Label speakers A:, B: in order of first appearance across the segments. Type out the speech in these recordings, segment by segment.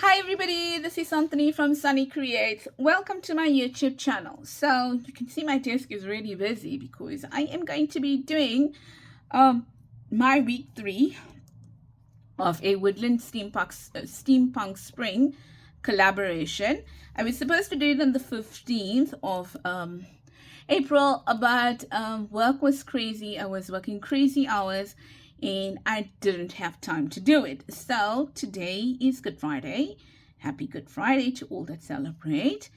A: Hi everybody, this is Santhini from Sannie Creates. Welcome to my YouTube channel. So you can see my desk is really busy because I am going to be doing my week 3 of a Woodland Steampunk Spring collaboration. I was supposed to do it on the 15th of April, but work was crazy. I was working crazy hours and I didn't have time to do it. So today is Good Friday. Happy Good Friday to all that celebrate.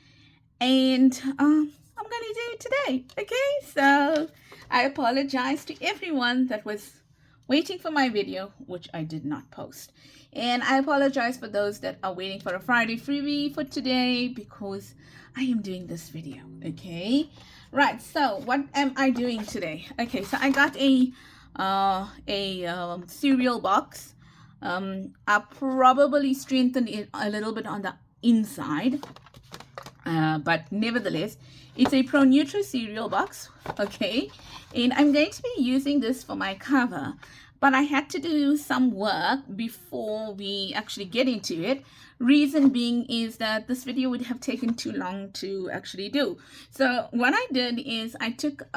A: And I'm going to do it today. Okay, so I apologize to everyone that was waiting for my video, which I did not post. And I apologize for those that are waiting for a Friday freebie for today because I am doing this video. Okay, right, so what am I doing today? Okay, so I got a cereal box. I probably strengthened it a little bit on the inside, but nevertheless it's a Pro Nutri cereal box. Okay, and I'm going to be using this for my cover, but I had to do some work before we actually get into it. Reason being is that this video would have taken too long to actually do. So what I did is I took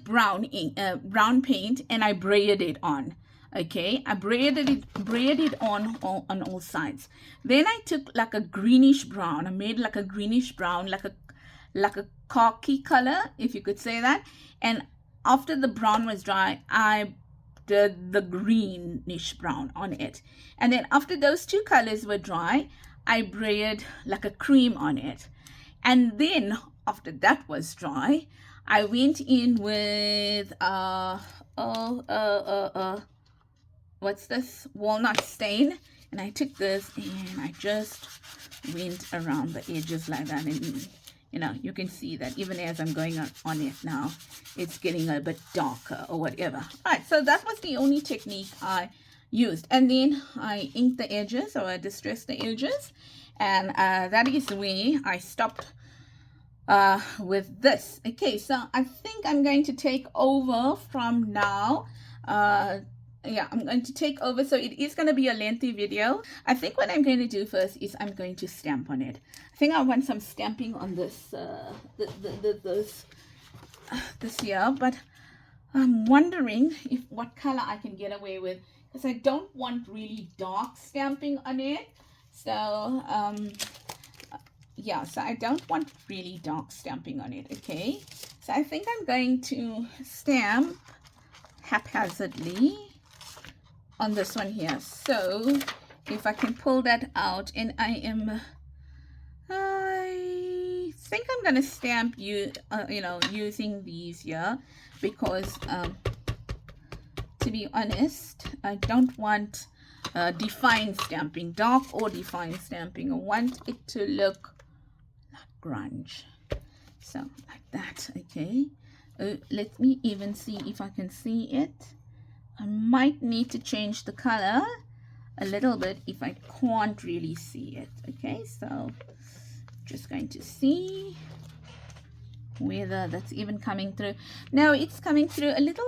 A: brown ink, brown paint, and I braided it on. Okay, I braided it on all sides. Then I took like a greenish brown. I made like a greenish brown, like a khaki color, if you could say that. And after the brown was dry, I did the greenish brown on it. And then after those two colors were dry, I braided like a cream on it. And then after that was dry, I went in with what's this, walnut stain, and I took this and I just went around the edges like that, and you know, you can see that even as I'm going on it now, it's getting a bit darker or whatever. All right, so that was the only technique I used, and then I inked the edges, or I distressed the edges, and that is where I stopped with this. Okay, so I think I'm going to take over from now. Yeah, I'm going to take over, so it is going to be a lengthy video. I think what I'm going to do first is I'm going to stamp on it. I think I want some stamping on this this here, but I'm wondering if what color I can get away with, because I don't want really dark stamping on it. So yeah, so I don't want really dark stamping on it. Okay, so I think I'm going to stamp haphazardly on this one here. So if I can pull that out, and I think I'm gonna stamp you know, using these here, because to be honest, I don't want defined stamping, dark or defined stamping. I want it to look like grunge, so like that. Okay, let me even see if I can see it. I might need to change the color a little bit if I can't really see it. Okay, so just going to see whether that's even coming through. No, it's coming through a little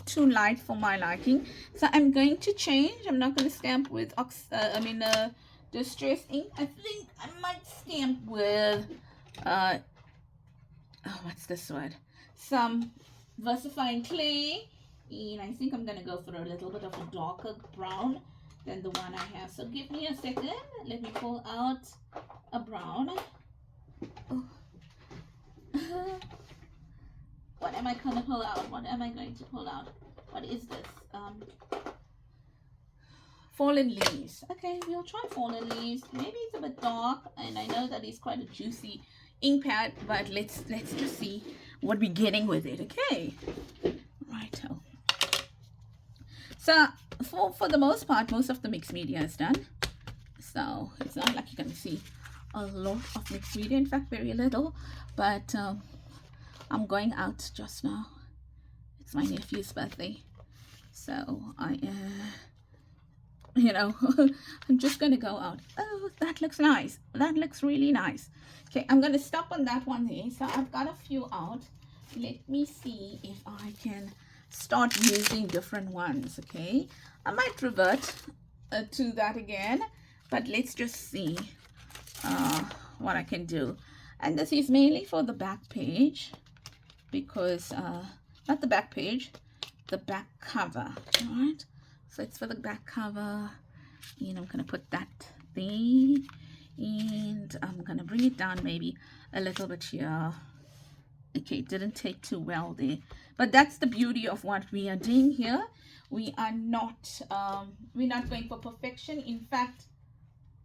A: too light for my liking, so I'm going to change. I'm not going to stamp with distress ink. I think I might stamp with what's this word, some versifying clay, and I think I'm going to go for a little bit of a darker brown than the one I have. So give me a second. Let me pull out a brown. Oh. What am I going to pull out? What am I going to pull out? What is this? Fallen leaves. Okay, we'll try fallen leaves. Maybe it's a bit dark, and I know that it's quite a juicy ink pad, but let's just see what we're getting with it. Okay, right. So for the most part, most of the mixed media is done. So it's not like you're going to see a lot of mixed media. In fact, very little. But I'm going out just now. It's my nephew's birthday, so I you know, I'm just going to go out. Oh, that looks nice. That looks really nice. Okay, I'm going to stop on that one there. So I've got a few out. Let me see if I can start using different ones. Okay, I might revert to that again, but let's just see what I can do. And this is mainly for the back page, because not the back page, the back cover. All right, so it's for the back cover, and I'm gonna put that there, and I'm gonna bring it down maybe a little bit here. Okay, it didn't take too well there, but that's the beauty of what we are doing here. We are not we're not going for perfection. In fact,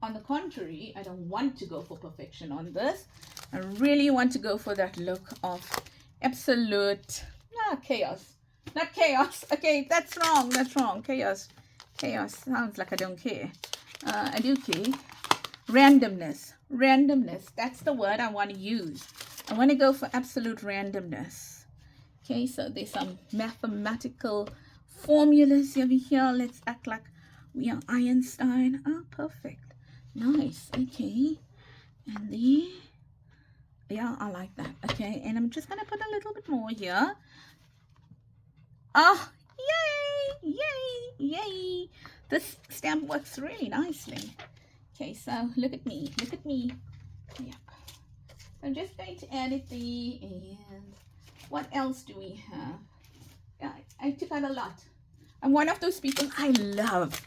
A: on the contrary, I don't want to go for perfection on this. I really want to go for that look of absolute chaos. Not chaos. Okay, that's wrong. That's wrong. Chaos. Chaos sounds like I don't care. I do care. Randomness. Randomness. That's the word I want to use. I want to go for absolute randomness. Okay, so there's some mathematical formulas over here. Let's act like we are Einstein. Oh, perfect. Nice. Okay. And there. Yeah, I like that. Okay, and I'm just going to put a little bit more here. Oh, yay, yay, yay. This stamp works really nicely. Okay, so look at me. Look at me. Yep. I'm just going to add it there. And what else do we have? Yeah, I took out a lot. I'm one of those people I love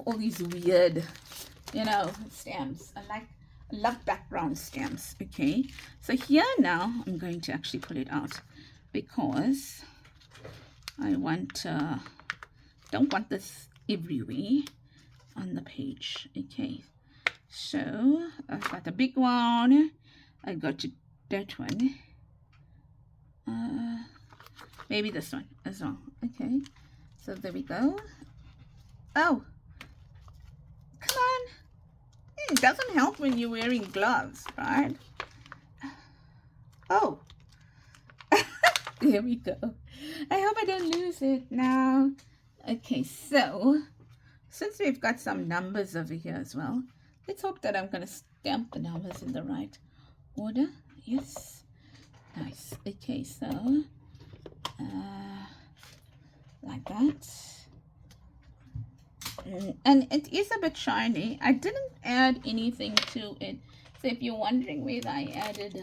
A: all these weird, stamps. I love background stamps. Okay, so here now I'm going to actually pull it out because I don't want this everywhere on the page. Okay, so I've got a big one. I got that one. Maybe this one as well. Okay, so there we go. Oh, come on. It doesn't help when you're wearing gloves, right? Oh, there we go. I hope I don't lose it now. Okay, so since we've got some numbers over here as well, let's hope that I'm going to stamp the numbers in the right order. Yes, nice. Okay, so like that. And it is a bit shiny. I didn't add anything to it, so if you're wondering whether I added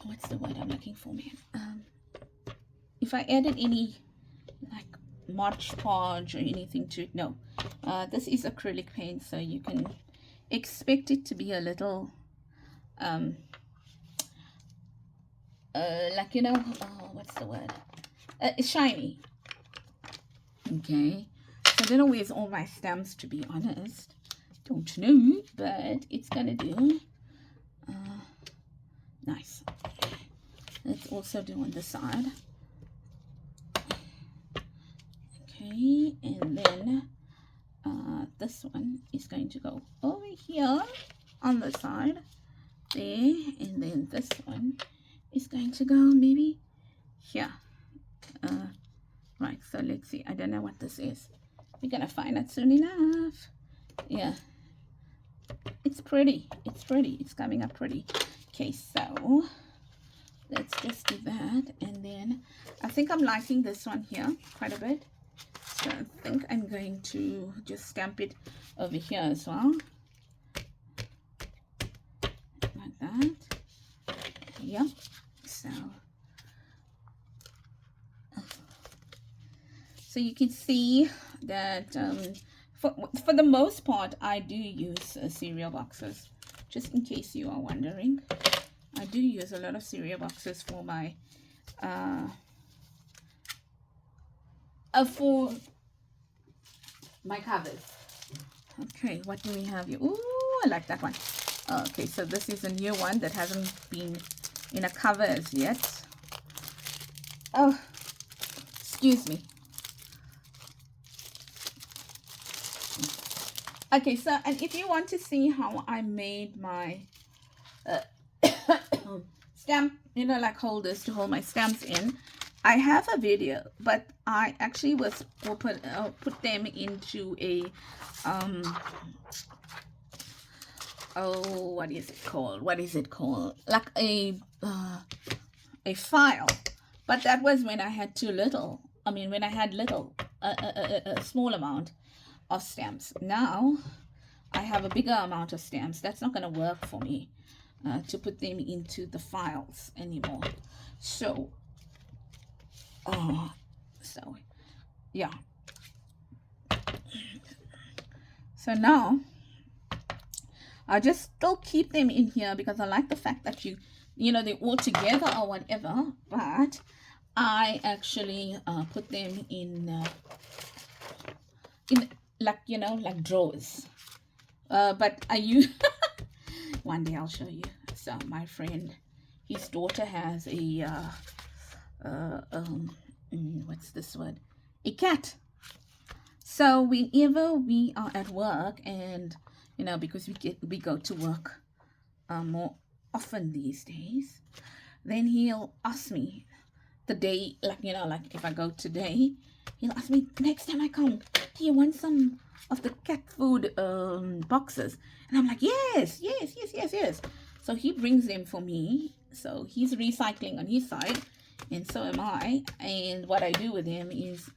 A: what's the word I'm looking for, man? If I added any like Mod Podge or anything to it, no. This is acrylic paint, so you can expect it to be a little what's the word? Shiny. Okay, so I don't know where's all my stamps, to be honest. Don't know, but it's gonna do. Nice. Let's also do on the side. Okay, and then this one is going to go over here on the side there, and then this one is going to go maybe here. Right, so let's see. I don't know what this is. We're gonna find it soon enough. Yeah, it's pretty. It's pretty. It's coming up pretty. Okay, so let's just do that, and then I think I'm liking this one here quite a bit, so I think I'm going to just stamp it over here as well, like that. Yep. So you can see that for the most part I do use cereal boxes, just in case you are wondering. I do use a lot of cereal boxes for my covers. Okay, what do we have here? Ooh, I like that one. Okay, so this is a new one that hasn't been in a cover as yet. Oh, excuse me. Okay, so, and if you want to see how I made my stamp, like holders to hold my stamps in, I have a video, but I actually will put them into a what is it called? Like a file. But that was when I had too little I mean, when I had a small amount of stamps. Now I have a bigger amount of stamps. That's not going to work for me to put them into the files anymore. So, yeah. So now I just still keep them in here because I like the fact that they're all together or whatever, but I actually put them in like drawers. But I use one day I'll show you. So my friend, his daughter has a what's this word? A cat. So whenever we are at work, and because we go to work more often these days, then he'll ask me the day, like if I go today, he'll ask me, next time I come, do you want some of the cat food boxes? And I'm like, yes. So he brings them for me. So he's recycling on his side, and so am I. And what I do with them is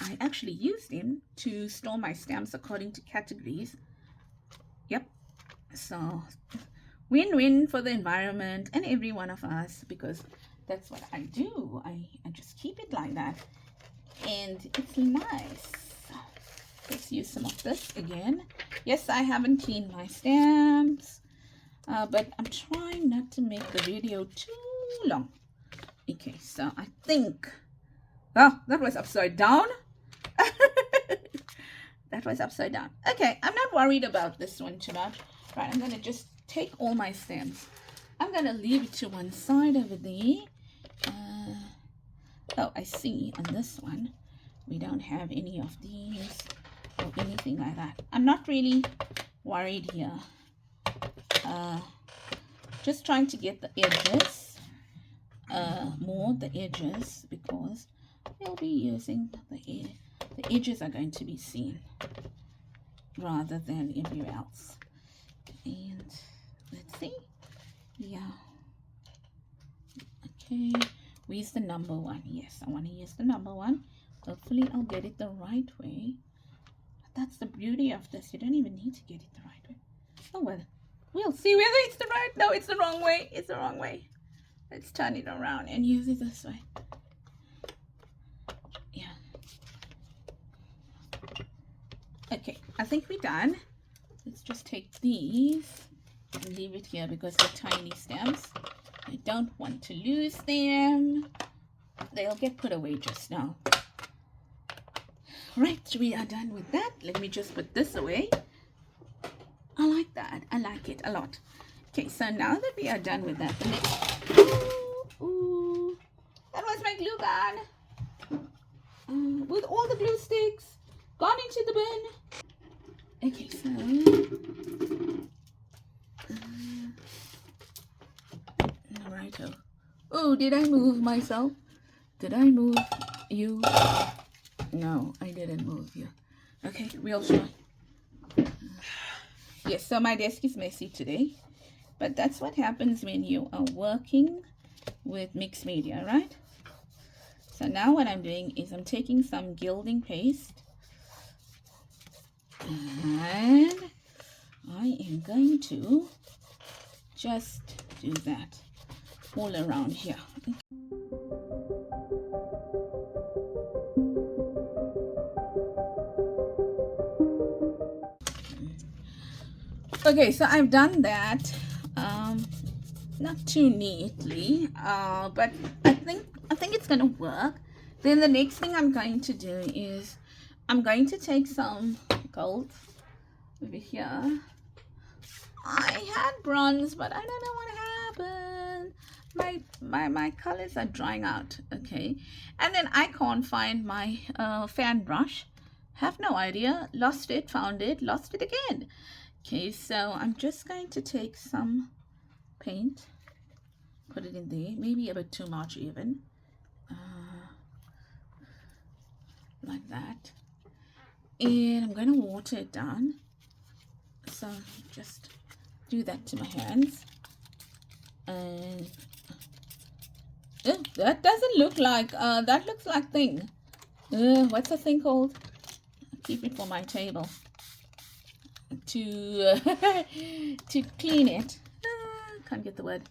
A: I actually use them to store my stamps according to categories. Yep. So win-win for the environment and every one of us, because that's what I do. I just keep it like that, and it's nice. Let's use some of this again. Yes, I haven't cleaned my stamps, but I'm trying not to make the video too long. Okay, so I think, oh, that was upside down. That was upside down. Okay, I'm not worried about this one too much. Right, I'm gonna just take all my stamps. I'm gonna leave it to one side over there. Oh, I see on this one we don't have any of these or anything like that. I'm not really worried here. Just trying to get the edges, more the edges, because we'll be using the edges are going to be seen rather than everywhere else. And let's see. Yeah. Okay. Where's the number one? Yes, I want to use the number one. Hopefully I'll get it the right way. That's the beauty of this. You don't even need to get it the right way. Oh well. We'll see whether it's the right. No, it's the wrong way. It's the wrong way. Let's turn it around and use it this way. Yeah. Okay, I think we're done. Let's just take these and leave it here because they're tiny stamps. I don't want to lose them. They'll get put away just now. Right, we are done with that. Let me just put this away. I like that. I like it a lot. Okay, so now that we are done with that, the next... Ooh, that was my glue gun. With all the glue sticks gone into the bin. Okay, so... Righto. Oh, did I move myself? Did I move you? No, I didn't move you. Okay, real short. Yes, so my desk is messy today, but that's what happens when you are working with mixed media, right? So now what I'm doing is I'm taking some gilding paste and I am going to just do that all around here. Okay, so I've done that, not too neatly, but I think it's gonna work. Then the next thing I'm going to do is I'm going to take some gold over here. I had bronze, but I don't know what happened. My colors are drying out. Okay, and then I can't find my fan brush. Have no idea. Lost it, found it, lost it again. Okay, so I'm just going to take some paint, put it in there, maybe a bit too much even, like that, and I'm going to water it down. So just do that to my hands, and that doesn't look like that looks like thing. what's the thing called? I'll keep it for my table. To to clean it. Can't get the word.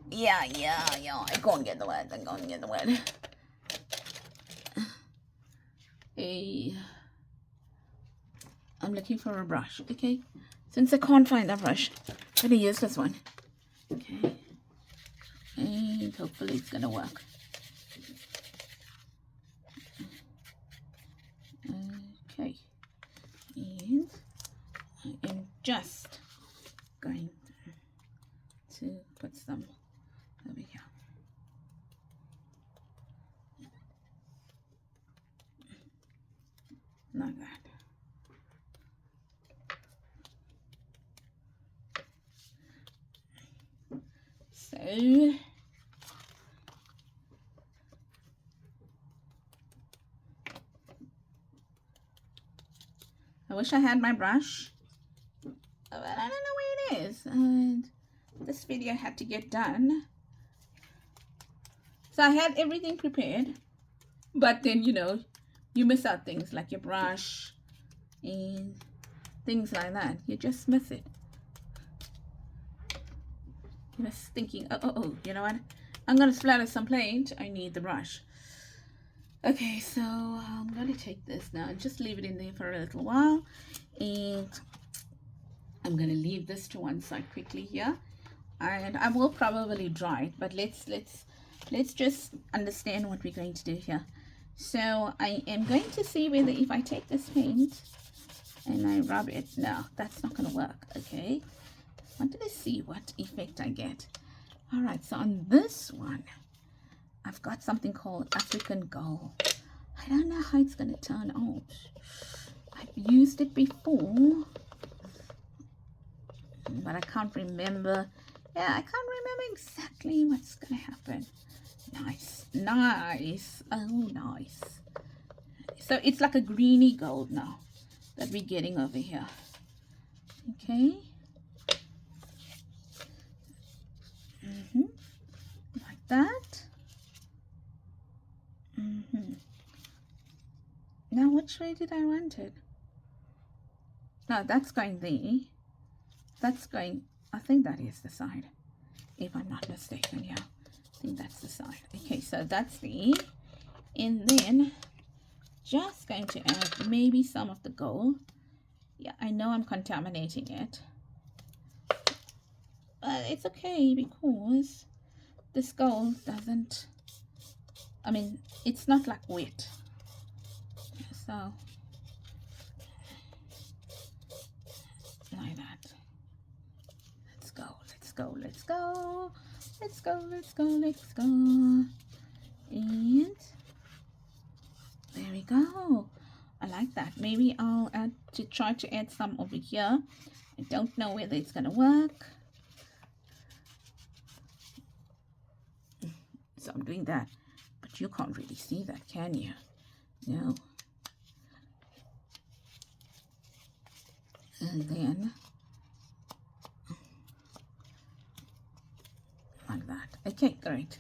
A: Yeah. I can't get the word. I'm looking for a brush. Okay. Since I can't find a brush, I'm gonna use this one. Okay. And hopefully it's gonna work. Okay. And I am just going to put some over here. Like that. So I wish I had my brush, but I don't know where it is, and this video had to get done. So I had everything prepared, but then, you know, you miss out things like your brush and things like that. You just miss it. You're just thinking, oh, you know what? I'm going to splatter some paint. I need the brush. Okay, so I'm going to take this now and just leave it in there for a little while. And I'm going to leave this to one side quickly here. And I will probably dry it, but let's just understand what we're going to do here. So I am going to see whether if I take this paint and I rub it, no, that's not going to work. Okay, I wanted to see what effect I get. All right, so on this one, I've got something called African Gold. I don't know how it's going to turn out. I've used it before, but I can't remember. Yeah, I can't remember exactly what's going to happen. Nice. Oh, nice. So it's like a greeny gold now that we're getting over here. Okay. Like that. Now, which way did I want it? No, that's going there. That's going, I think that is the side, if I'm not mistaken. Yeah, I think that's the side. Okay, so that's the, and then just going to add maybe some of the gold. Yeah, I know I'm contaminating it, but it's okay because this gold doesn't, I mean, it's not like wet. So like that. Let's go. And there we go. I like that. Maybe I'll try to add some over here. I don't know whether it's gonna work. So I'm doing that, but you can't really see that, can you? No. And then like that. Okay, great.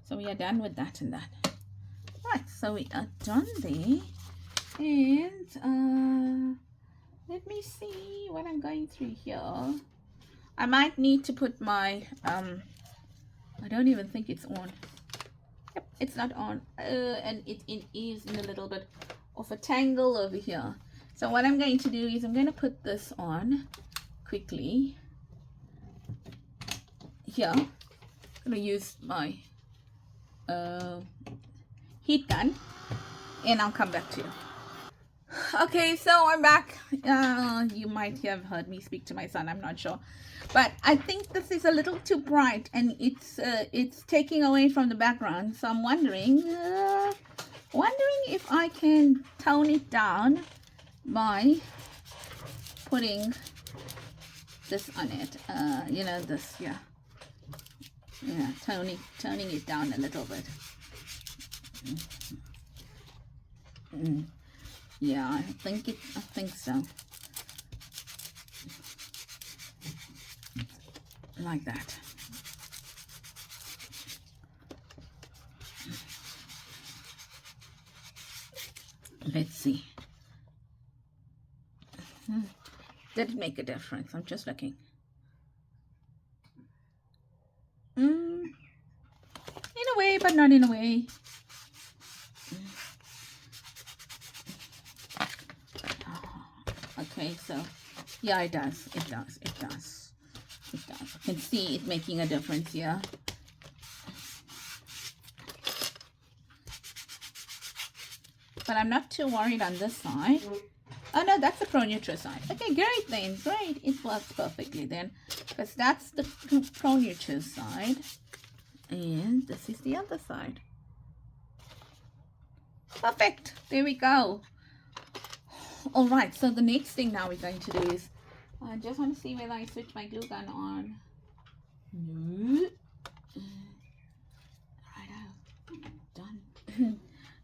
A: So we are done with that and that. Right, so we are done there. And let me see what I'm going through here. I might need to put my I don't even think it's on. Yep, it's not on. And it is in a little bit of a tangle over here. So what I'm going to do is I'm going to put this on quickly here. I'm going to use my heat gun and I'll come back to you. Okay, so I'm back. You might have heard me speak to my son, I'm not sure, but I think this is a little too bright and it's taking away from the background. So I'm wondering if I can tone it down by putting this on it. You know, this, yeah, toning it down a little bit. Yeah, I think so. Like that. Let's see. Did it make a difference? I'm just looking. In a way, but not in a way. Okay, so yeah, it does. It does. It does. It does. I can see it making a difference here. But I'm not too worried on this side. Oh no, that's the pro neutral side. Okay, great then. Great. It works perfectly then. Because that's the pro neutral side. And this is the other side. Perfect. There we go. Alright, so the next thing now we're going to do is I just want to see whether I switch my glue gun on. No. Right, done.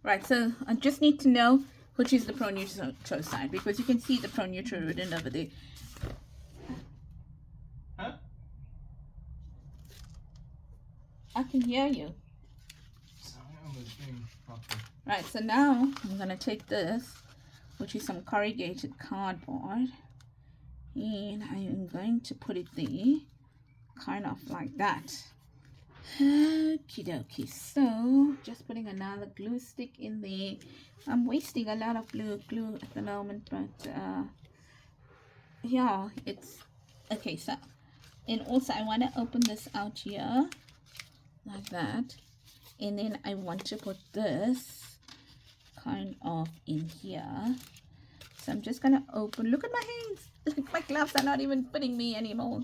A: Right, so I just need to know which is the pro neutral side, because you can see the pro neutral written over there. Huh? I can hear you. Right, so now I'm going to take this, which is some corrugated cardboard, and I am going to put it there, kind of like that. Okie dokie. So just putting another glue stick in there. I'm wasting a lot of glue at the moment, but yeah, it's okay. So, and also I want to open this out here like that, and then I want to put this kind of in here. So I'm just gonna open. Look at my hands. My gloves are not even fitting me anymore.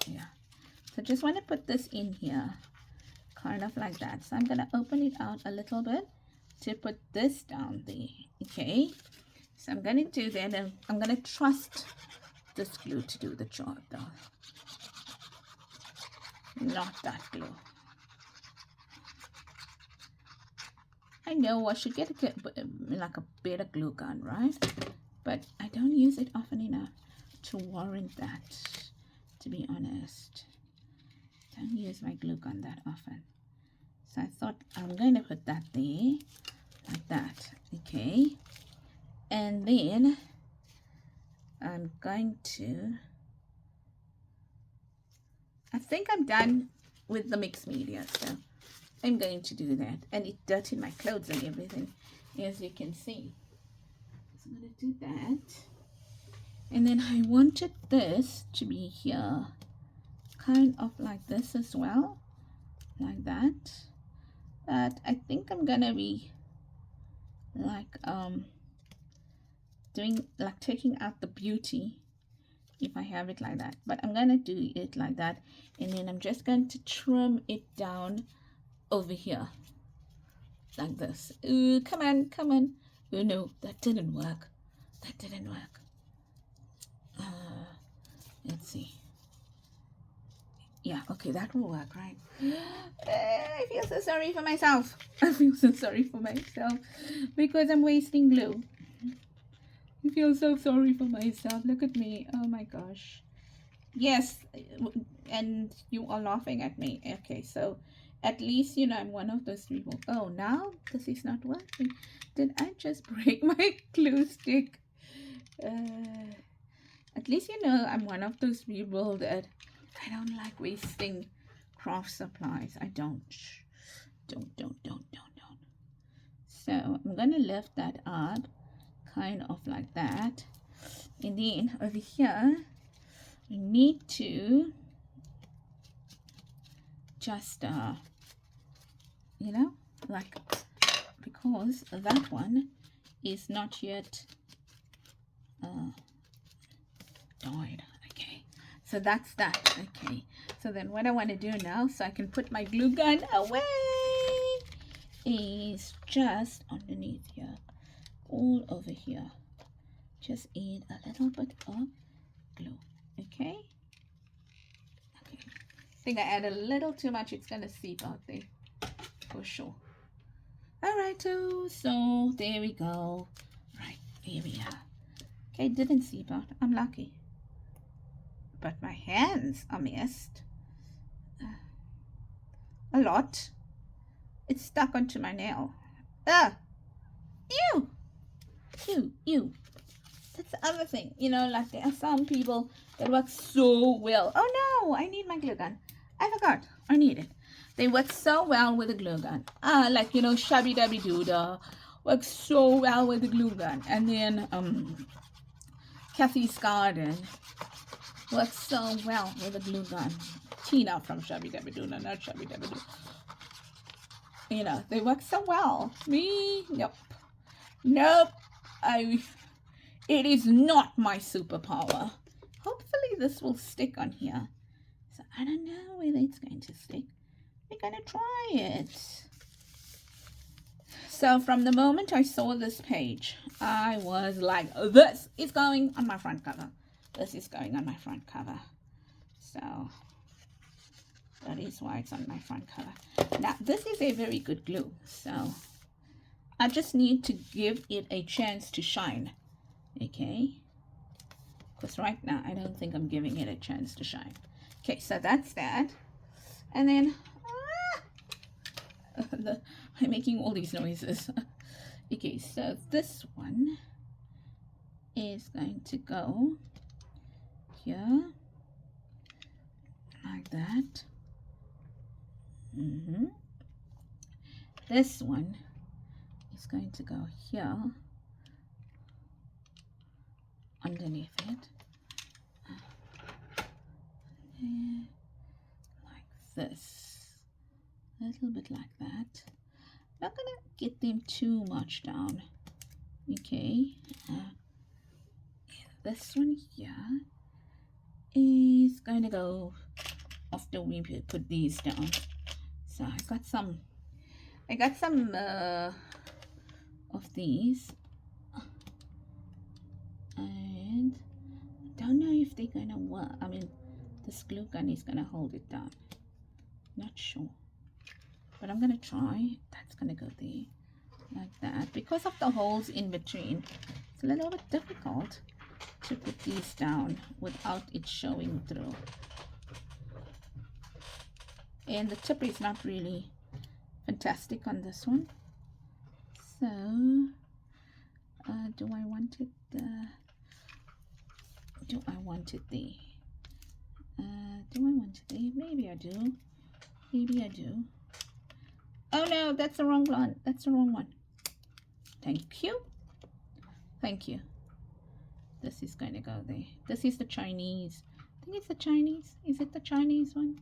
A: Yeah. So just want to put this in here, kind of like that. So I'm going to open it out a little bit to put this down there. Okay. So I'm going to do that, and I'm going to trust this glue to do the job though. Not that glue. I know I should get like a better glue gun, right? But I don't use it often enough to warrant that, to be honest. Don't use my glue gun that often. So I thought I'm going to put that there like that. Okay, and then I'm going to, I think I'm done with the mixed media, so I'm going to do that. And it dirtied my clothes and everything, as you can see. So I'm going to do that, and then I wanted this to be here, kind of like this as well, like that. But I think I'm gonna be like doing, like, taking out the beauty if I have it like that, but I'm gonna do it like that, and then I'm just going to trim it down over here like this. Ooh, come on. Oh no, that didn't work. Let's see. Yeah, okay, that will work, right? I feel so sorry for myself. Because I'm wasting glue. I feel so sorry for myself. Look at me. Oh my gosh. Yes, and you are laughing at me. Okay, so at least, you know, I'm one of those people. Oh, now this is not working. Did I just break my glue stick? At least, you know, I'm one of those people that I don't like wasting craft supplies. I don't. So I'm gonna lift that up, kind of like that, and then over here we need to just you know, like, because that one is not yet dyed. Okay, so that's that. Okay, so then what I want to do now, so I can put my glue gun away, is just underneath here, all over here, just add a little bit of glue. Okay, I think I added a little too much. It's gonna seep out there for sure. All right, so there we go. Right, here we are. Okay, it didn't seep out. I'm lucky, but my hands are messed a lot. It's stuck onto my nail. Ew! Ew, ew. That's the other thing. You know, like there are some people that work so well. Oh no, I need my glue gun. I forgot. I need it. They work so well with a glue gun. Like, you know, Shabby Dabby Doodah works so well with the glue gun. And then Kathy's Garden works so well with a glue gun. Tina from Shabby Dabby Doodah, not Shabby Dabby Doodah. You know, they work so well. Me, nope. Nope. It is not my superpower. Hopefully this will stick on here. So I don't know whether it's going to stick. We're going to try it. So from the moment I saw this page, I was like, this is going on my front cover. This is going on my front cover. So that is why it's on my front cover. Now this is a very good glue. So I just need to give it a chance to shine. Okay, because right now I don't think I'm giving it a chance to shine. Okay, so that's that. And then I'm making all these noises. Okay, so this one is going to go here like that. This one is going to go here underneath it, like this, a little bit like that. Not gonna get them too much down. Okay, this one here is going to go after we put these down. So I got some of these. And I don't know if they're gonna work. I mean, this glue gun is gonna hold it down. Not sure, but I'm gonna try. That's gonna go there like that. Because of the holes in between, it's a little bit difficult to put these down without it showing through. And the tip is not really fantastic on this one. So do I want it do I want it there? Do I want it there? Maybe I do. Maybe I do. Oh no, that's the wrong one. That's the wrong one. Thank you. Thank you. This is going to go there. This is the Chinese. I think it's the Chinese. Is it the Chinese one?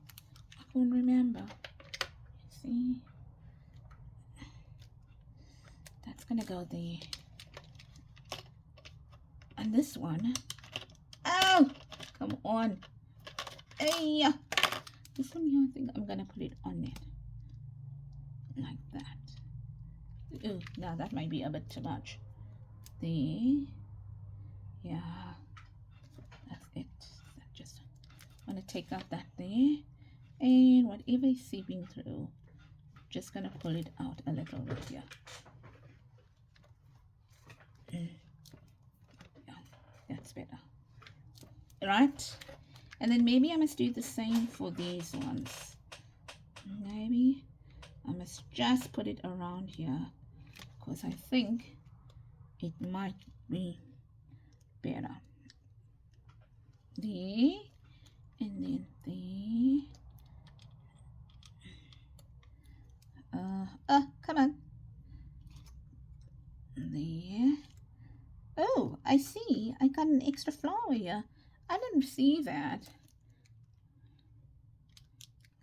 A: I can't remember. See? That's going to go there. And this one. Oh! Come on. Hey! This one here, I think I'm going to put it on it. Like that. Ooh, now that might be a bit too much. There. Yeah. That's it. I just want to take out that there. And whatever is seeping through, just going to pull it out a little bit here. Yeah, that's better. Right? And then maybe I must do the same for these ones. Maybe I must just put it around here, because I think it might be better. There, and then there. Come on. There. Oh, I see. I got an extra flower here. I didn't see that.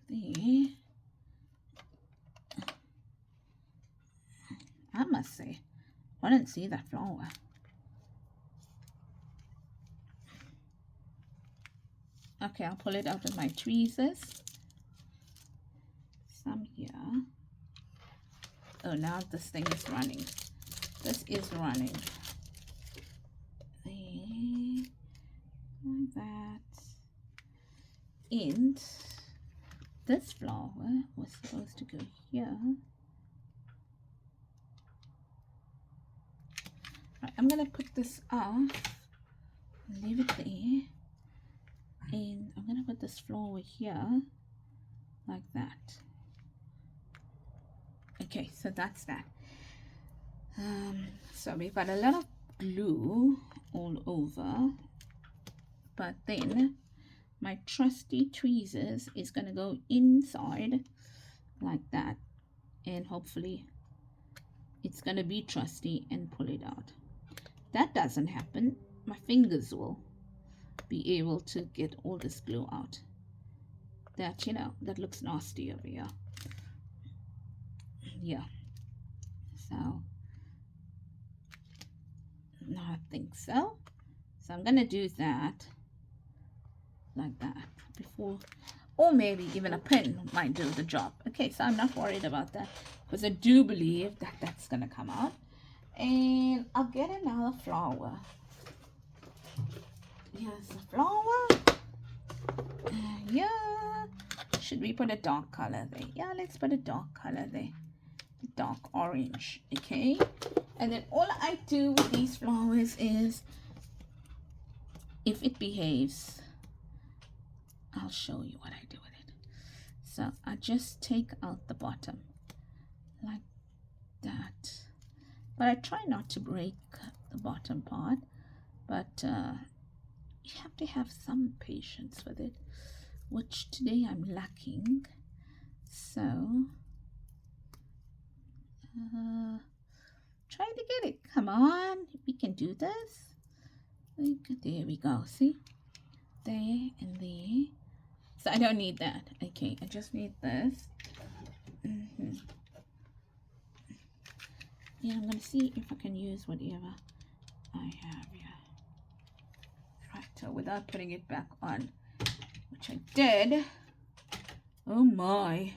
A: There. I must say, I didn't see that flower. Okay, I'll pull it out of my tweezers. Some here. Oh, now this thing is running. This is running. There, like that. And this flower was supposed to go here. Right, I'm gonna put this off, leave it there, and I'm gonna put this flower here, like that. Okay, so that's that. So we've got a lot of glue all over, but then my trusty tweezers is going to go inside like that, and hopefully it's going to be trusty and pull it out. That doesn't happen, my fingers will be able to get all this glue out. That, you know, that looks nasty over here. Yeah, so no, I think so. So I'm gonna do that like that before, or maybe even a pen might do the job. Okay, so I'm not worried about that because I do believe that that's gonna come out. And I'll get another flower. Here's the flower. Yeah, should we put a dark color there? Yeah, let's put a dark color there, dark orange. Okay, and then all I do with these flowers is, if it behaves, I'll show you what I do with it. So I just take out the bottom like that, but I try not to break the bottom part, but you have to have some patience with it, which today I'm lacking. So trying to get it. Come on, we can do this. There we go. See, there and there. So I don't need that. Okay, I just need this. Yeah, I'm gonna see if I can use whatever I have here. Right, so without putting it back on, which I did. Oh my.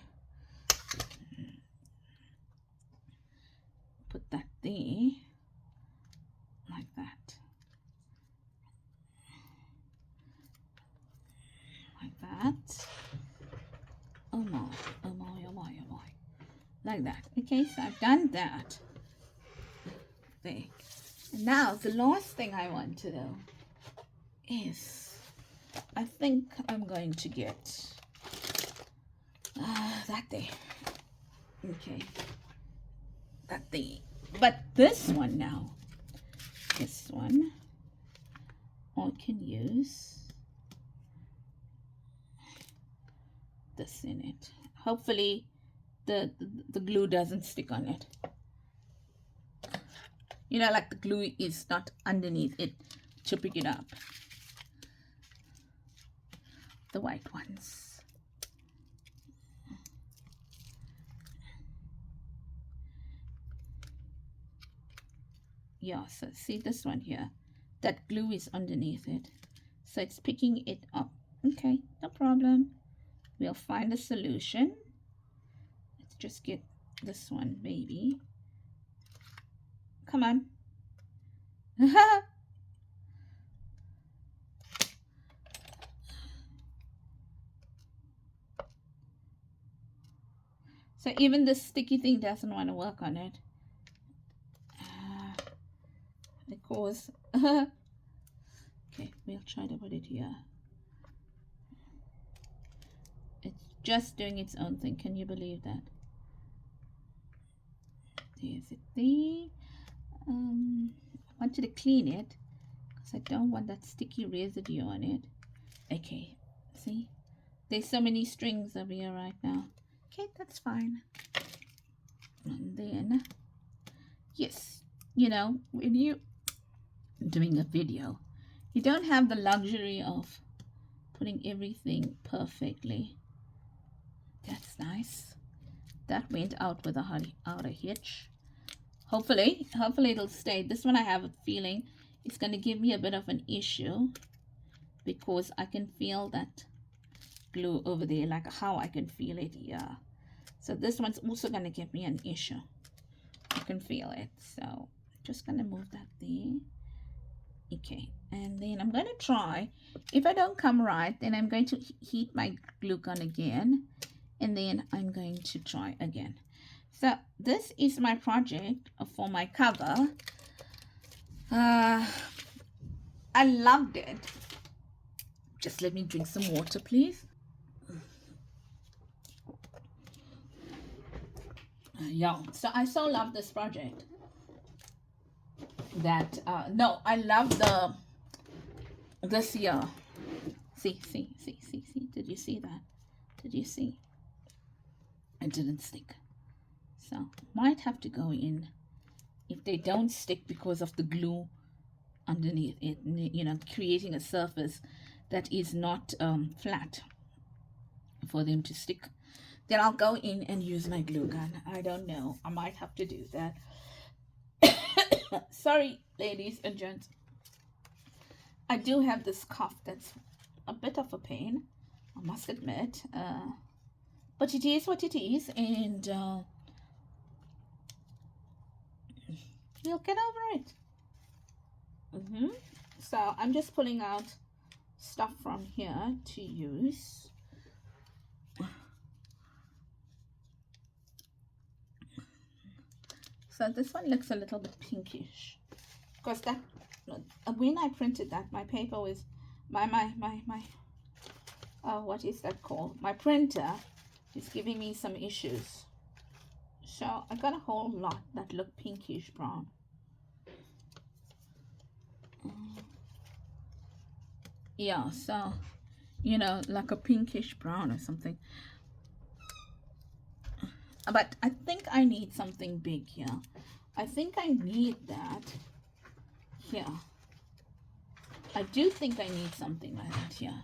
A: Put that there, like that. Like that. Oh my, oh my, oh my, oh my. Like that. Okay, so I've done that. There. And now the last thing I want to do is, I think I'm going to get that there. Okay. That there. But this one now, this one, I can use this in it. Hopefully the glue doesn't stick on it. You know, like the glue is not underneath it to pick it up. The white ones. Yeah, so see this one here, that glue is underneath it, so it's picking it up. Okay, no problem, we'll find a solution. Let's just get this one, baby. Come on. So even this sticky thing doesn't want to work on it. Because okay, we'll try to put it here. It's just doing its own thing. Can you believe that? There's it there. I want you to clean it because I don't want that sticky residue on it. Okay, see, there's so many strings over here right now. Okay, that's fine. And then, yes, you know, when you doing a video, you don't have the luxury of putting everything perfectly. That's nice. That went out without a hitch. Hopefully it'll stay. This one I have a feeling it's going to give me a bit of an issue because I can feel that glue over there, like how I can feel it here. So this one's also going to give me an issue. I can feel it. So just going to move that there. Okay, and then I'm going to try. If I don't come right, then I'm going to heat my glue gun again, and then I'm going to try again. So this is my project for my cover. I loved it. Just let me drink some water, please. Yeah, so I so love this project. that no, I love the this here. See, did you see that? Did you see? It didn't stick, so might have to go in. If they don't stick because of the glue underneath it, you know, creating a surface that is not flat for them to stick, then I'll go in and use my glue gun. I don't know, I might have to do that. Sorry, ladies and gents, I do have this cough that's a bit of a pain, I must admit, but it is what it is, and you'll get over it. So I'm just pulling out stuff from here to use. So this one looks a little bit pinkish because that, when I printed that, my paper was my what is that called? My printer is giving me some issues. So I got a whole lot that look pinkish brown. Yeah, so, you know, like a pinkish brown or something. But I think I need something big here. I think I need that here. I do think I need something like that here.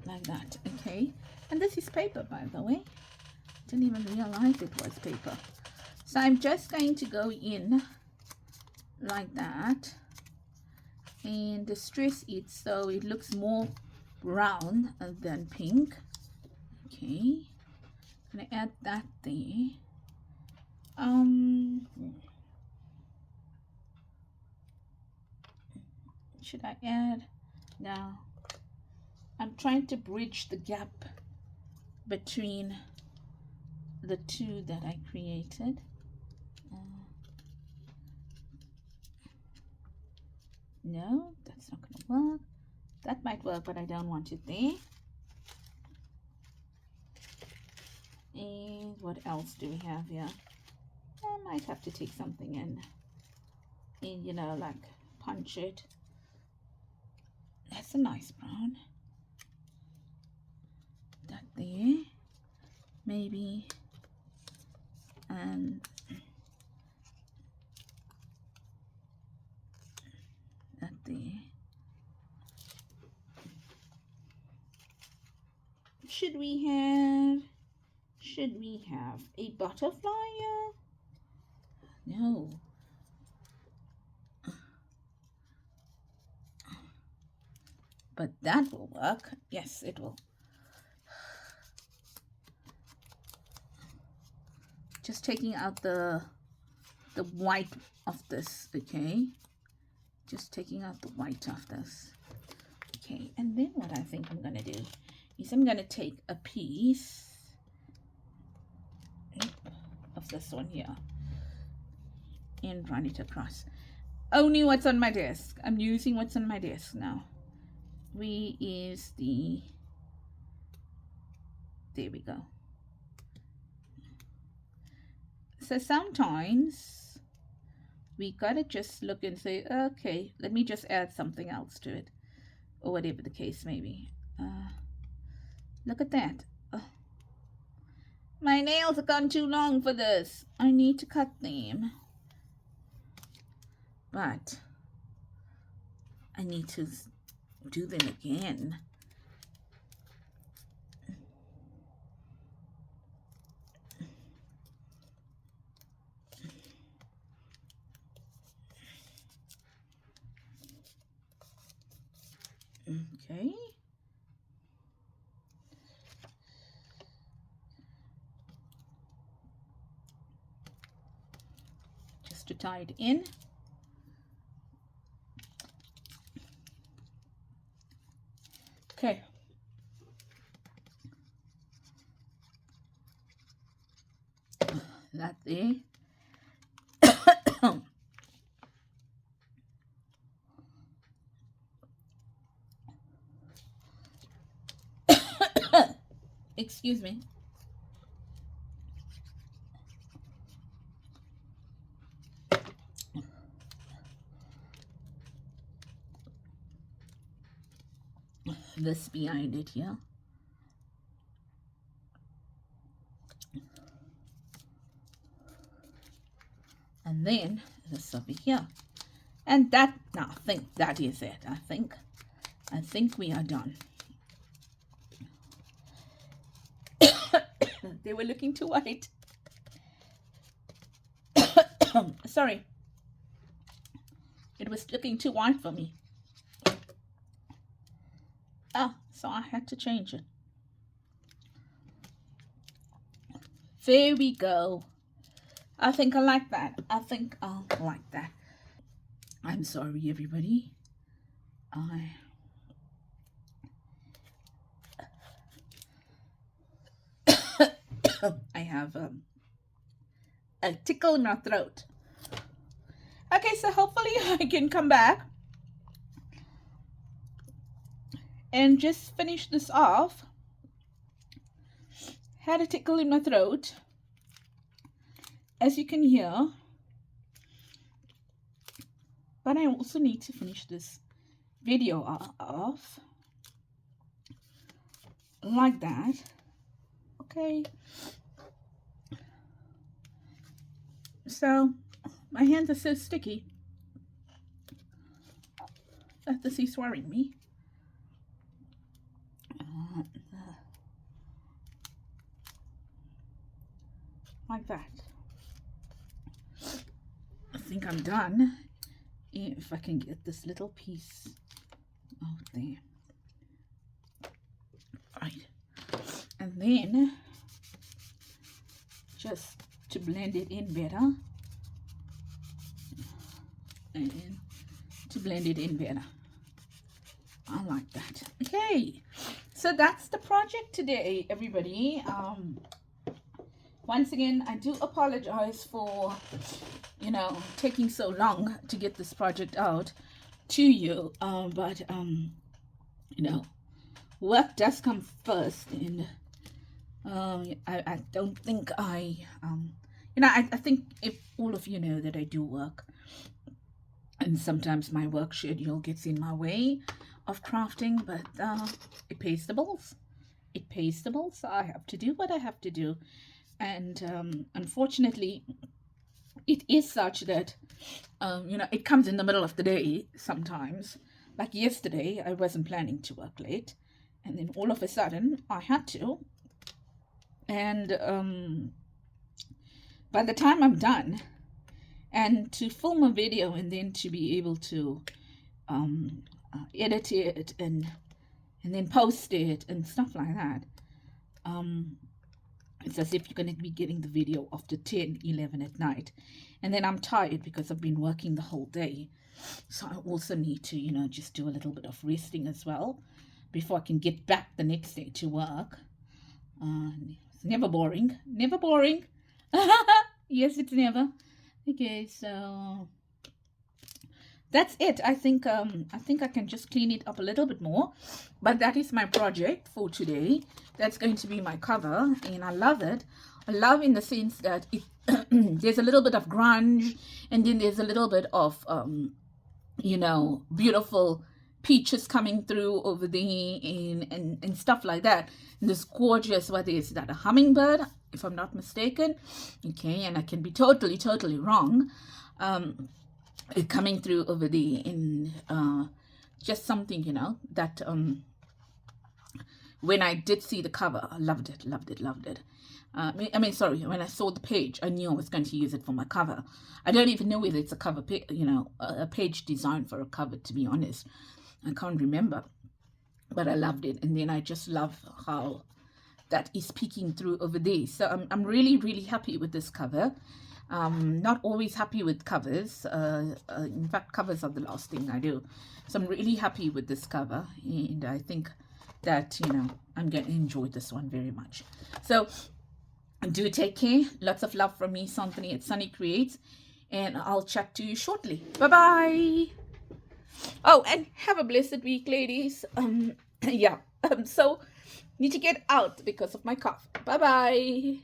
A: Like that, okay? And this is paper, by the way. Didn't even realize it was paper. So I'm just going to go in like that and distress it so it looks more brown than pink. Okay, I'm gonna add that there. Should I add? No, I'm trying to bridge the gap between the two that I created. No, that's not gonna work. That might work, but I don't want it there. And what else do we have here? I might have to take something in, you know, like punch it. That's a nice brown. That there, maybe, and that there. Should we have a butterfly here? No. But that will work. Yes, it will. Just taking out the white of this, okay? Just taking out the white of this. Okay, and then what I think I'm gonna do is I'm gonna take a piece of this one here and run it across. Only what's on my desk. I'm using what's on my desk now. We use the, there we go. So sometimes we gotta just look and say, okay, let me just add something else to it, or whatever the case may be. Look at that. My nails have gone too long for this. I need to cut them. But I need to do them again. Okay. Just to tie it in. Okay. That there. Excuse me. this behind it here. And then this over here. And that, now I think that is it. I think we are done. They were looking too white. Sorry. It was looking too white for me. So I had to change it. There we go. I think I like that. I think I'll like that. I'm sorry, everybody. I have a tickle in my throat. Okay, so hopefully I can come back and just finish this off. Had a tickle in my throat, as you can hear, but I also need to finish this video off like that. Okay, so my hands are so sticky that this is worrying me. Like that. I think I'm done. If I can get this little piece out there. Right. And then just to blend it in better. And to blend it in better. I like that. Okay. So that's the project today, everybody. Once again, I do apologize for, you know, taking so long to get this project out to you. But you know, work does come first, and I don't think you know, I think if all of you know that I do work, and sometimes my work schedule gets in my way of crafting, but it pays the bills. It pays the bills, so I have to do what I have to do. And unfortunately, it is such that you know, it comes in the middle of the day sometimes. Like yesterday, I wasn't planning to work late, and then all of a sudden I had to. And by the time I'm done, and to film a video and then to be able to edit it and then post it and stuff like that, it's as if you're going to be getting the video after 10, 11 at night. And then I'm tired because I've been working the whole day. So I also need to, you know, just do a little bit of resting as well before I can get back the next day to work. It's never boring. Never boring. Yes, it's never. Okay, so that's it. I think I can just clean it up a little bit more, but that is my project for today. That's going to be my cover, and I love it. I love in the sense that it there's a little bit of grunge, and then there's a little bit of you know, beautiful peaches coming through over there, and stuff like that. And this gorgeous, what is that, a hummingbird, if I'm not mistaken? Okay, and I can be totally wrong. Coming through over there in just something, you know, that when I did see the cover, I loved it. I mean, sorry, when I saw the page, I knew I was going to use it for my cover. I don't even know whether it's a cover, you know, a page design for a cover, to be honest. I can't remember, but I loved it. And then I just love how that is peeking through over there. So I'm really happy with this cover. Not always happy with covers. In fact, covers are the last thing I do. So I'm really happy with this cover, and I think that, you know, I'm going to enjoy this one very much. So do take care. Lots of love from me, Santhini-Sannie Creates, and I'll chat to you shortly. Bye-bye. Oh, and have a blessed week, ladies. Yeah, so need to get out because of my cough. Bye-bye.